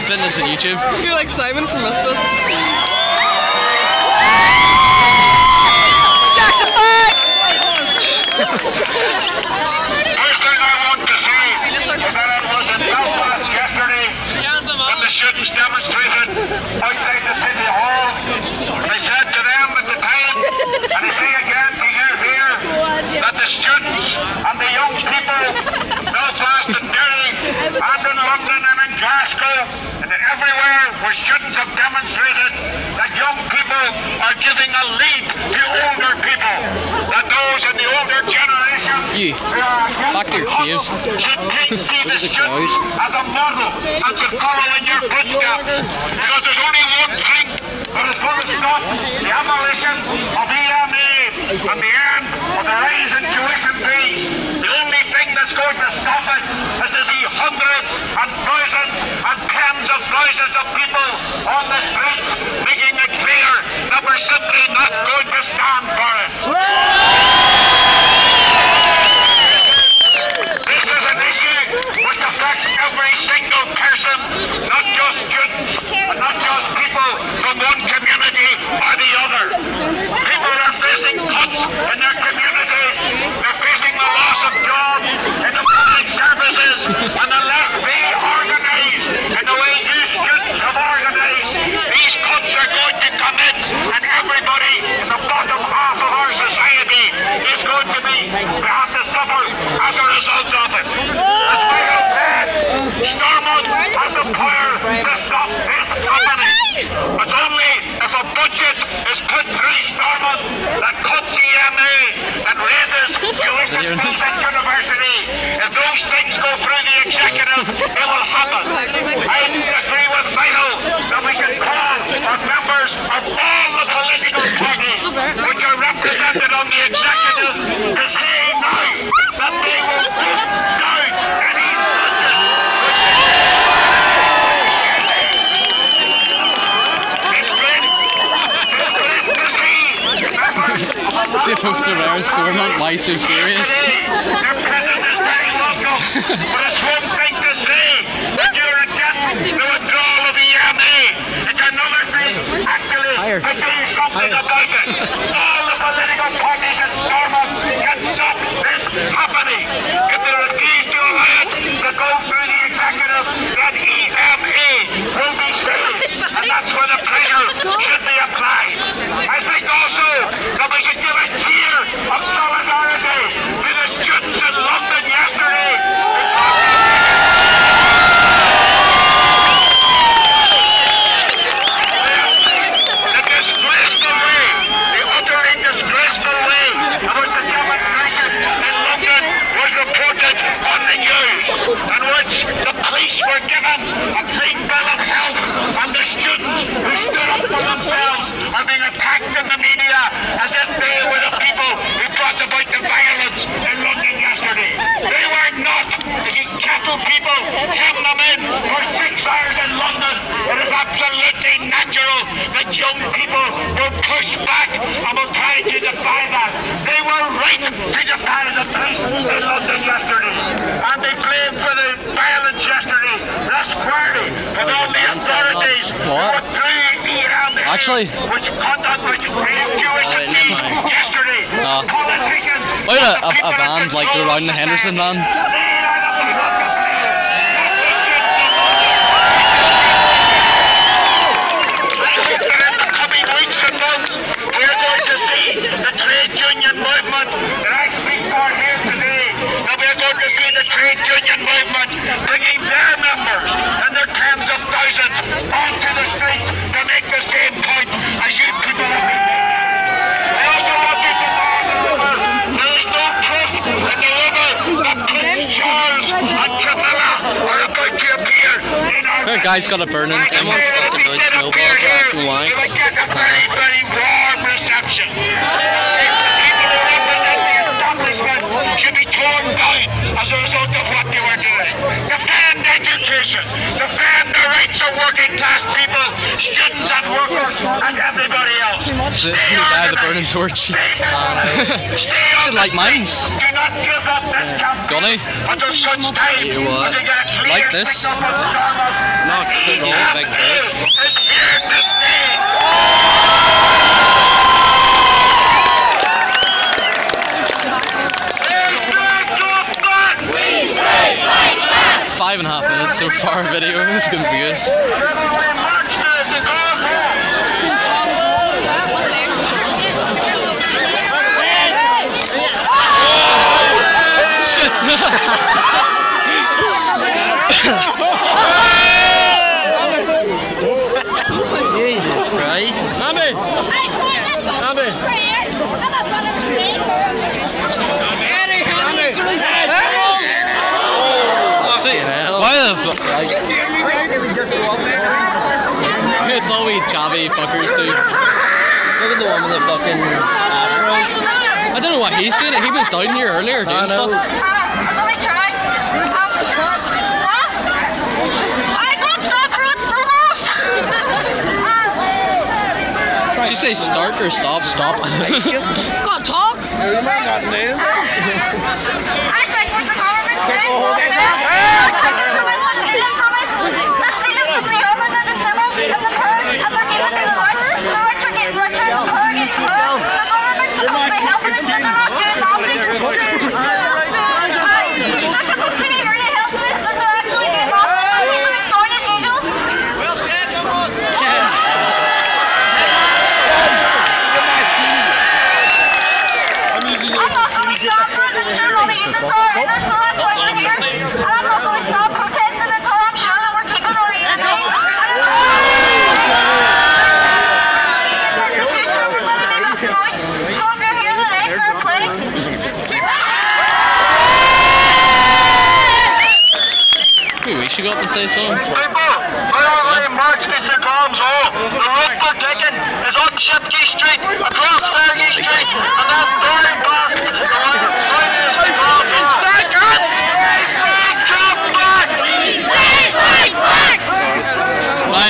Fitness on YouTube. You're like Simon from Misfits. Jackson back! First thing I want to say is that I was in Belfast yesterday when the students demonstrated outside the City Hall. I said to them at the time, and I say again to you here, that the students and the young people in Belfast and Derry and in London and in Glasgow and everywhere where students have demonstrated that young people are giving a lead to older people, that those in the older generation Back to your cave. should see the students as a model and to follow in your footsteps, because there's only one thing that is going to stop the abolition of EMA and the end of the rise in tuition fees. The only thing that's going to stop it is to see hundreds and thousands and tens of thousands of people on the streets making it clear that we're simply not going to stand for it. This is an issue which affects every single person, not just students and not just people from one community or the other. People are facing cuts in their communities, they're facing the loss of jobs in the public services, and unless we organise in the way you students have organised, these cuts are going to come in, and everybody in the bottom half of our society is going to have to suffer as a result of it. As Michael said, Stormont has the power to stop this happening. It's only if a budget is put through Stormont that cuts EMA, that raises tuition fees at university. If those things go through the executive, it will happen. I agree with Michael that we should call on members of all the political parties which are represented on the executive to say now that they will vote down any budget. It's great to see members of See a poster there, Stormont, why so serious? Their president is very welcome, but it's one thing to say that you're against the withdrawal of EMA. It's another thing actually to do something about it. All the political parties in Stormont can stop this happening. If they refuse to allow it to go through the executive, then EMA will be saved, and that's where the pressure should be applied. I think also that we should give a cheer of solidarity to the students in London yesterday. The disgraceful way, the utterly disgraceful way in which the demonstration in London was reported on the news, in which the police were given a clean bill of health, and the students who stood up for themselves are being attacked in the media as if they were the people who brought about the violence in London yesterday. They were not. If you cattle people, hem them in for 6 hours in London, it is absolutely natural that young people will push back and will try to defy that. They were right to defy the police in London yesterday, and they blamed for the violence yesterday, the squarely, with all the authorities who were through EMA, Actually, which raised tuition fees yesterday. Politicians, why a band like the Round the Henderson band? We're going to see the trade union movement that I speak for here today. Now we're going to see the trade union movement bringing their members and their tens of thousands onto the streets to make the same point as you people have been making. I also want you to know there is no trust in the river that Prince Charles and Camilla are about to appear in our That guy's got a burning camera. If he did appear here, he would get a very, very warm reception. The people who represent the establishment should be torn down as a result of what they were doing. Defend education, defend the rights of working class people, students and workers and everybody else. the guy with the burning torch. Should like mines. Do not give up this campaign Gunny. until such time You what? as you get a clear Like this? signal from Starbucks. Not The big old EMA big is here to stay. 5.5 minutes so far video. This is gonna be good. Shit! Jesus Christ. Andy! Andy! Why the fuck? It's all we chavvy fuckers do. Look at the one with the fucking afro. I don't know why he's doing it. He was down here earlier doing stuff. Did you say start or stop? Stop. Can't talk. We should go up and say something. People, where are we marched to St. Column's Hall? The route we're taking is up Shipkey Street, across Fergie Street, and then Derry